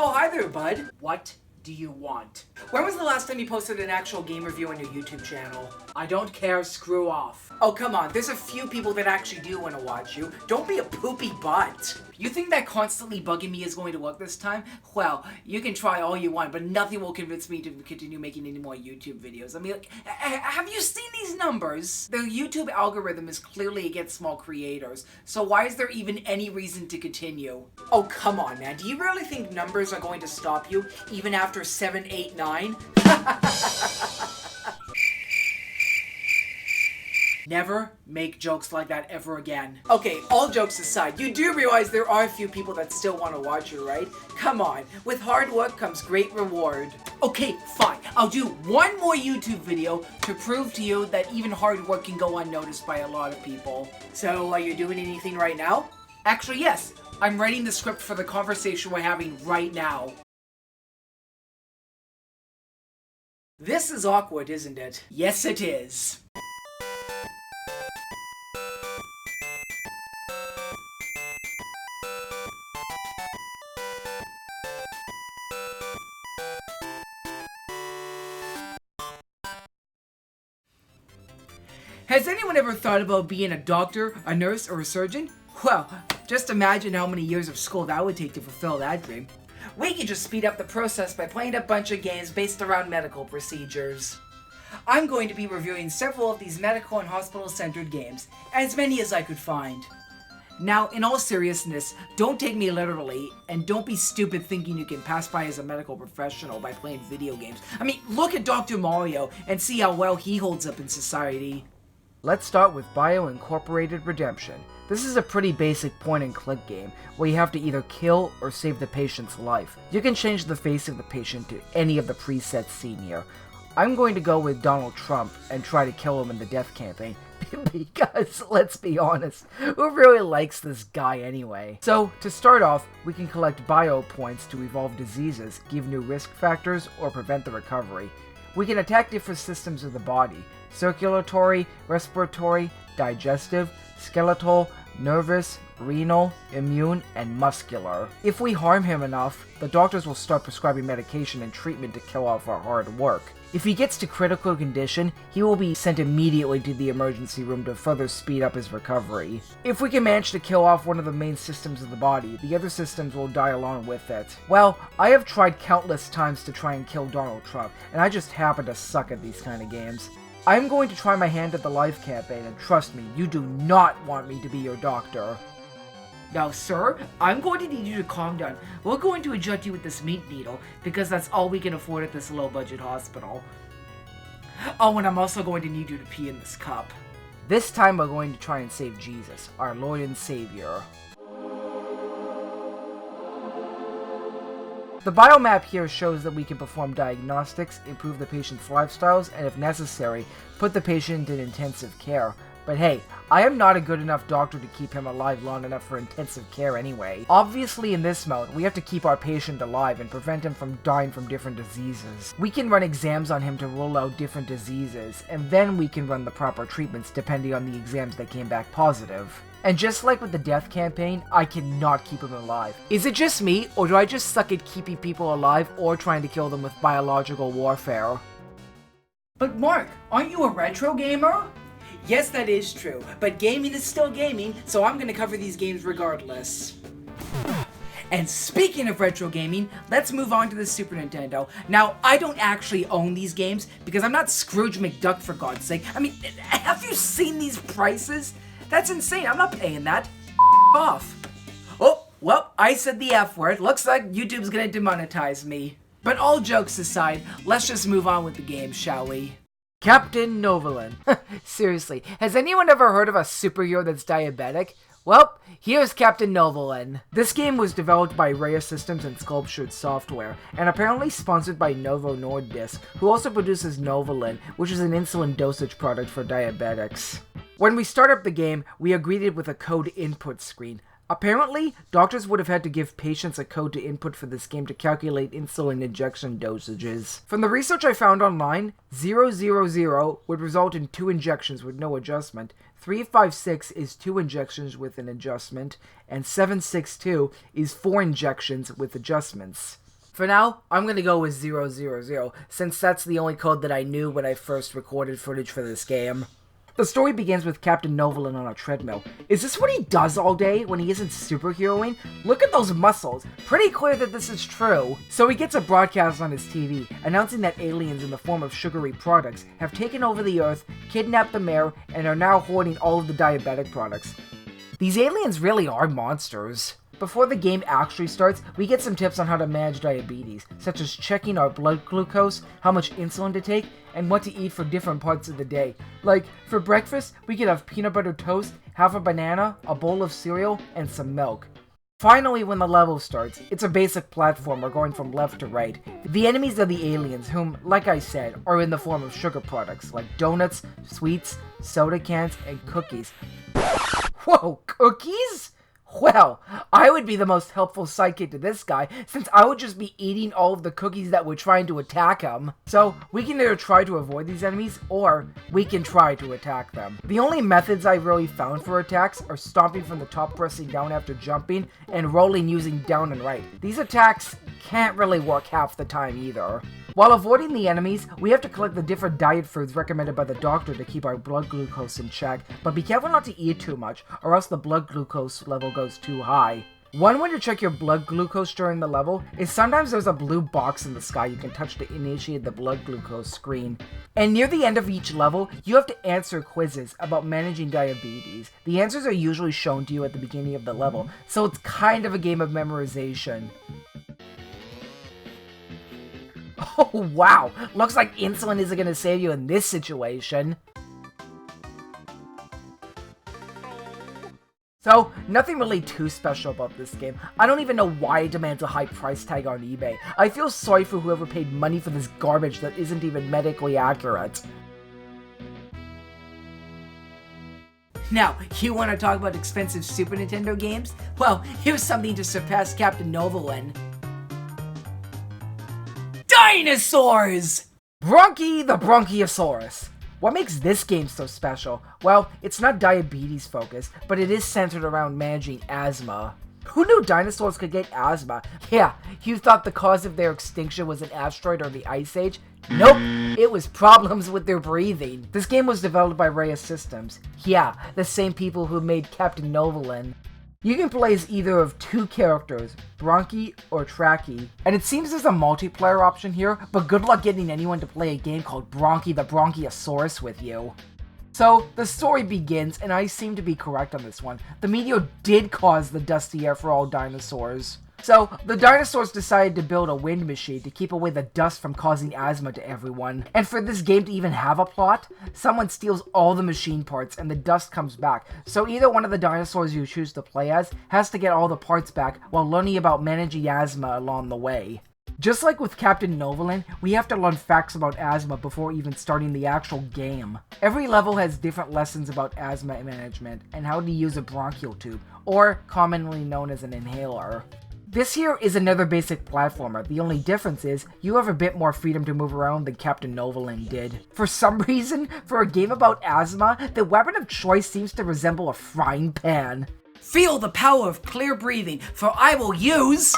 Oh, hi there, bud. What do you want? When was the last time you posted an actual game review on your YouTube channel? I don't care, screw off. Oh, come on, there's a few people that actually do want to watch you. Don't be a poopy butt. You think that constantly bugging me is going to work this time? Well, you can try all you want, but nothing will convince me to continue making any more YouTube videos. I mean, like, have you seen these numbers? The YouTube algorithm is clearly against small creators, so why is there even any reason to continue? Oh, come on, man. Do you really think numbers are going to stop you, even after 7, 8, 9? Never make jokes like that ever again. Okay, all jokes aside, you do realize there are a few people that still want to watch you, right? Come on, with hard work comes great reward. Okay, fine. I'll do one more YouTube video to prove to you that even hard work can go unnoticed by a lot of people. So, are you doing anything right now? Actually, yes. I'm writing the script for the conversation we're having right now. This is awkward, isn't it? Yes, it is. Has anyone ever thought about being a doctor, a nurse, or a surgeon? Well, just imagine how many years of school that would take to fulfill that dream. We can just speed up the process by playing a bunch of games based around medical procedures. I'm going to be reviewing several of these medical and hospital-centered games, as many as I could find. Now, in all seriousness, don't take me literally, and don't be stupid thinking you can pass by as a medical professional by playing video games. I mean, look at Dr. Mario and see how well he holds up in society. Let's start with Bioincorporated Redemption. This is a pretty basic point-and-click game, where you have to either kill or save the patient's life. You can change the face of the patient to any of the presets seen here. I'm going to go with Donald Trump and try to kill him in the death campaign, because, let's be honest, who really likes this guy anyway? So, to start off, we can collect bio points to evolve diseases, give new risk factors, or prevent the recovery. We can attack different systems of the body: circulatory, respiratory, digestive, skeletal, nervous, renal, immune, and muscular. If we harm him enough, the doctors will start prescribing medication and treatment to kill off our hard work. If he gets to critical condition, he will be sent immediately to the emergency room to further speed up his recovery. If we can manage to kill off one of the main systems of the body, the other systems will die along with it. Well, I have tried countless times to try and kill Donald Trump, and I just happen to suck at these kind of games. I'm going to try my hand at the life campaign, and trust me, you do not want me to be your doctor. Now, sir, I'm going to need you to calm down. We're going to inject you with this meat needle, because that's all we can afford at this low-budget hospital. Oh, and I'm also going to need you to pee in this cup. This time we're going to try and save Jesus, our Lord and Savior. The biomap here shows that we can perform diagnostics, improve the patient's lifestyles, and if necessary, put the patient in intensive care. But hey, I am not a good enough doctor to keep him alive long enough for intensive care anyway. Obviously in this mode, we have to keep our patient alive and prevent him from dying from different diseases. We can run exams on him to rule out different diseases, and then we can run the proper treatments depending on the exams that came back positive. And just like with the death campaign, I cannot keep him alive. Is it just me, or do I just suck at keeping people alive or trying to kill them with biological warfare? But Mark, aren't you a retro gamer? Yes, that is true, but gaming is still gaming, so I'm gonna cover these games regardless. And speaking of retro gaming, let's move on to the Super Nintendo. Now, I don't actually own these games, because I'm not Scrooge McDuck for God's sake. I mean, have you seen these prices? That's insane, I'm not paying that. Off. Oh, well, I said the F word. Looks like YouTube's gonna demonetize me. But all jokes aside, let's just move on with the game, shall we? Captain Novolin. Seriously, has anyone ever heard of a superhero that's diabetic? Well, here's Captain Novolin. This game was developed by Rare Systems and Sculptured Software, and apparently sponsored by Novo Nordisk, who also produces Novolin, which is an insulin dosage product for diabetics. When we start up the game, we are greeted with a code input screen. Apparently, doctors would have had to give patients a code to input for this game to calculate insulin injection dosages. From the research I found online, 000 would result in 2 injections with no adjustment, 356 is 2 injections with an adjustment, and 762 is 4 injections with adjustments. For now, I'm gonna go with 000, since that's the only code that I knew when I first recorded footage for this game. The story begins with Captain Novolin on a treadmill. Is this what he does all day when he isn't superheroing? Look at those muscles. Pretty clear that this is true. So he gets a broadcast on his TV, announcing that aliens in the form of sugary products have taken over the Earth, kidnapped the mayor, and are now hoarding all of the diabetic products. These aliens really are monsters. Before the game actually starts, we get some tips on how to manage diabetes, such as checking our blood glucose, how much insulin to take, and what to eat for different parts of the day. Like, for breakfast, we could have peanut butter toast, half a banana, a bowl of cereal, and some milk. Finally, when the level starts, it's a basic platformer going from left to right. The enemies are the aliens, whom, like I said, are in the form of sugar products, like donuts, sweets, soda cans, and cookies. Whoa, cookies? Well, I would be the most helpful sidekick to this guy, since I would just be eating all of the cookies that were trying to attack him. So, we can either try to avoid these enemies, or we can try to attack them. The only methods I really found for attacks are stomping from the top, pressing down after jumping, and rolling using down and right. These attacks can't really work half the time either. While avoiding the enemies, we have to collect the different diet foods recommended by the doctor to keep our blood glucose in check, but be careful not to eat too much, or else the blood glucose level goes too high. One way to check your blood glucose during the level is sometimes there's a blue box in the sky you can touch to initiate the blood glucose screen. And near the end of each level, you have to answer quizzes about managing diabetes. The answers are usually shown to you at the beginning of the level, so it's kind of a game of memorization. Oh wow, looks like insulin isn't gonna save you in this situation. So, nothing really too special about this game. I don't even know why it demands a high price tag on eBay. I feel sorry for whoever paid money for this garbage that isn't even medically accurate. Now, you want to talk about expensive Super Nintendo games? Well, here's something to surpass Captain Novolin. Dinosaurs! Bronchi the Bronchiosaurus. What makes this game so special? Well, it's not diabetes focused, but it is centered around managing asthma. Who knew dinosaurs could get asthma? Yeah, you thought the cause of their extinction was an asteroid or the Ice Age? Nope, it was problems with their breathing. This game was developed by Raya Systems. Yeah, the same people who made Captain Novolin. You can play as either of two characters, Bronchi or Trachy, and it seems there's a multiplayer option here, but good luck getting anyone to play a game called Bronchi the Bronchiosaurus with you. So, the story begins, and I seem to be correct on this one. The meteor did cause the dusty air for all dinosaurs. So, the dinosaurs decided to build a wind machine to keep away the dust from causing asthma to everyone. And for this game to even have a plot, someone steals all the machine parts and the dust comes back. So either one of the dinosaurs you choose to play as has to get all the parts back while learning about managing asthma along the way. Just like with Captain Novolin, we have to learn facts about asthma before even starting the actual game. Every level has different lessons about asthma management and how to use a bronchial tube, or commonly known as an inhaler. This here is another basic platformer. The only difference is, you have a bit more freedom to move around than Captain Novolin did. For some reason, for a game about asthma, the weapon of choice seems to resemble a frying pan. Feel the power of clear breathing, for I will use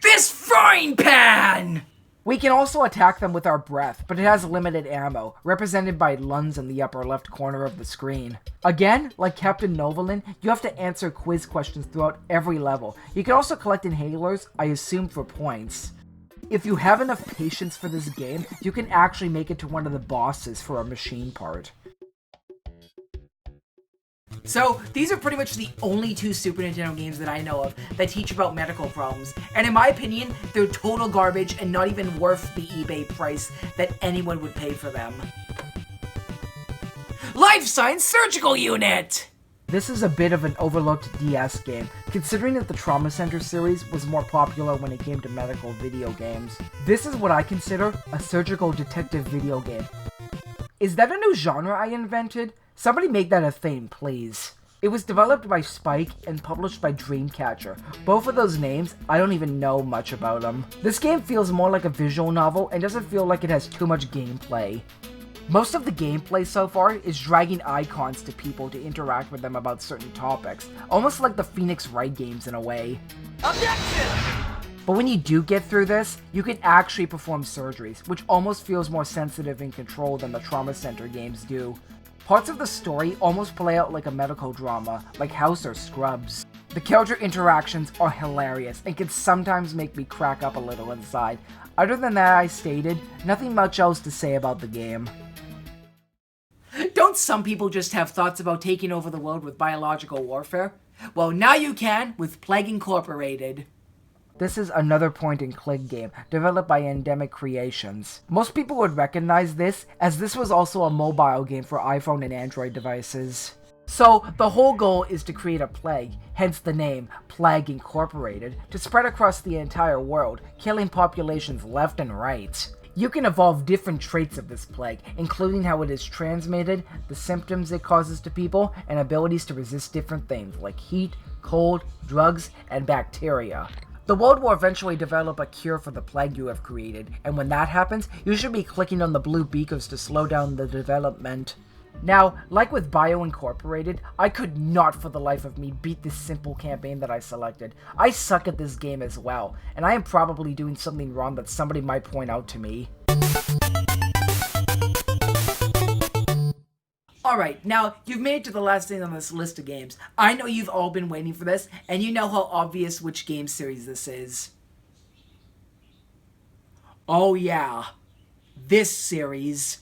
this frying pan! We can also attack them with our breath, but it has limited ammo, represented by lungs in the upper left corner of the screen. Again, like Captain Novolin, you have to answer quiz questions throughout every level. You can also collect inhalers, I assume for points. If you have enough patience for this game, you can actually make it to one of the bosses for a machine part. So, these are pretty much the only two Super Nintendo games that I know of that teach about medical problems, and in my opinion, they're total garbage and not even worth the eBay price that anyone would pay for them. Life Science Surgical Unit! This is a bit of an overlooked DS game, considering that the Trauma Center series was more popular when it came to medical video games. This is what I consider a surgical detective video game. Is that a new genre I invented? Somebody make that a thing, please. It was developed by Spike and published by Dreamcatcher. Both of those names, I don't even know much about them. This game feels more like a visual novel and doesn't feel like it has too much gameplay. Most of the gameplay so far is dragging icons to people to interact with them about certain topics, almost like the Phoenix Wright games in a way. Objection! But when you do get through this, you can actually perform surgeries, which almost feels more sensitive and controlled than the trauma center games do. Parts of the story almost play out like a medical drama, like House or Scrubs. The character interactions are hilarious and can sometimes make me crack up a little inside. Other than that I stated, nothing much else to say about the game. Don't some people just have thoughts about taking over the world with biological warfare? Well, now you can with Bioincorporated. This is another point-and-click game, developed by Endemic Creations. Most people would recognize this, as this was also a mobile game for iPhone and Android devices. So, the whole goal is to create a plague, hence the name, Plague Incorporated, to spread across the entire world, killing populations left and right. You can evolve different traits of this plague, including how it is transmitted, the symptoms it causes to people, and abilities to resist different things like heat, cold, drugs, and bacteria. The world will eventually develop a cure for the plague you have created, and when that happens, you should be clicking on the blue beacons to slow down the development. Now, like with Bioincorporated, I could not for the life of me beat this simple campaign that I selected. I suck at this game as well, and I am probably doing something wrong that somebody might point out to me. Alright, now, you've made it to the last thing on this list of games. I know you've all been waiting for this, and you know how obvious which game series this is. Oh yeah, this series.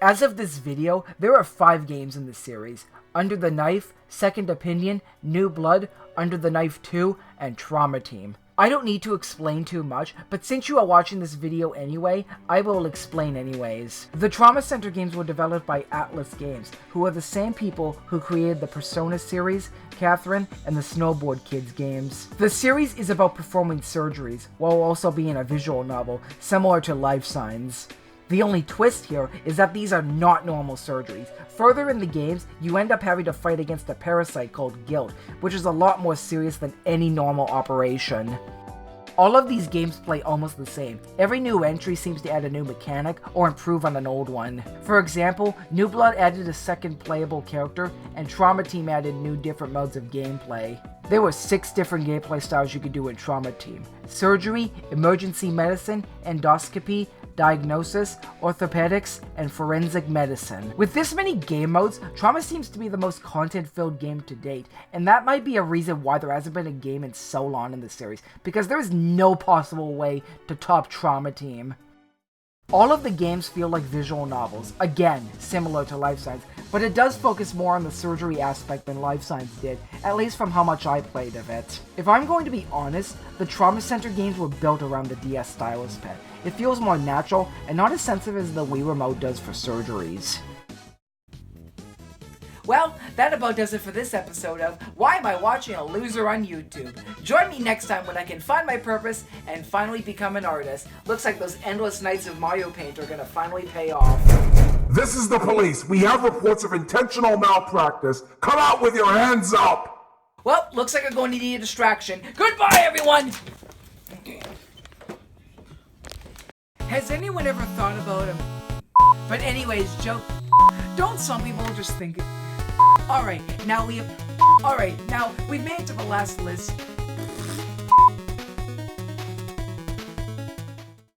As of this video, there are 5 games in this series: Under the Knife, Second Opinion, New Blood, Under the Knife 2, and Trauma Team. I don't need to explain too much, but since you are watching this video anyway, I will explain anyways. The Trauma Center games were developed by Atlas Games, who are the same people who created the Persona series, Catherine, and the Snowboard Kids games. The series is about performing surgeries, while also being a visual novel, similar to Life Signs. The only twist here is that these are not normal surgeries. Further in the games, you end up having to fight against a parasite called guilt, which is a lot more serious than any normal operation. All of these games play almost the same. Every new entry seems to add a new mechanic or improve on an old one. For example, New Blood added a second playable character, and Trauma Team added new different modes of gameplay. There were 6 different gameplay styles you could do in Trauma Team: surgery, emergency medicine, endoscopy, diagnosis, orthopedics, and forensic medicine. With this many game modes, Trauma seems to be the most content-filled game to date, and that might be a reason why there hasn't been a game in so long in the series, because there is no possible way to top Trauma Team. All of the games feel like visual novels, again, similar to Life Signs, but it does focus more on the surgery aspect than Life Signs did, at least from how much I played of it. If I'm going to be honest, the Trauma Center games were built around the DS stylus pen. It feels more natural and not as sensitive as the Wii Remote does for surgeries. Well, that about does it for this episode of Why Am I Watching a Loser on YouTube? Join me next time when I can find my purpose and finally become an artist. Looks like those endless nights of Mario Paint are gonna finally pay off. This is the police. We have reports of intentional malpractice. Come out with your hands up! Well, looks like I'm going to need a distraction. Goodbye, everyone! Has anyone ever thought about him? But anyways, joke. Don't some people just think it? Alright, now we've made it to the last list.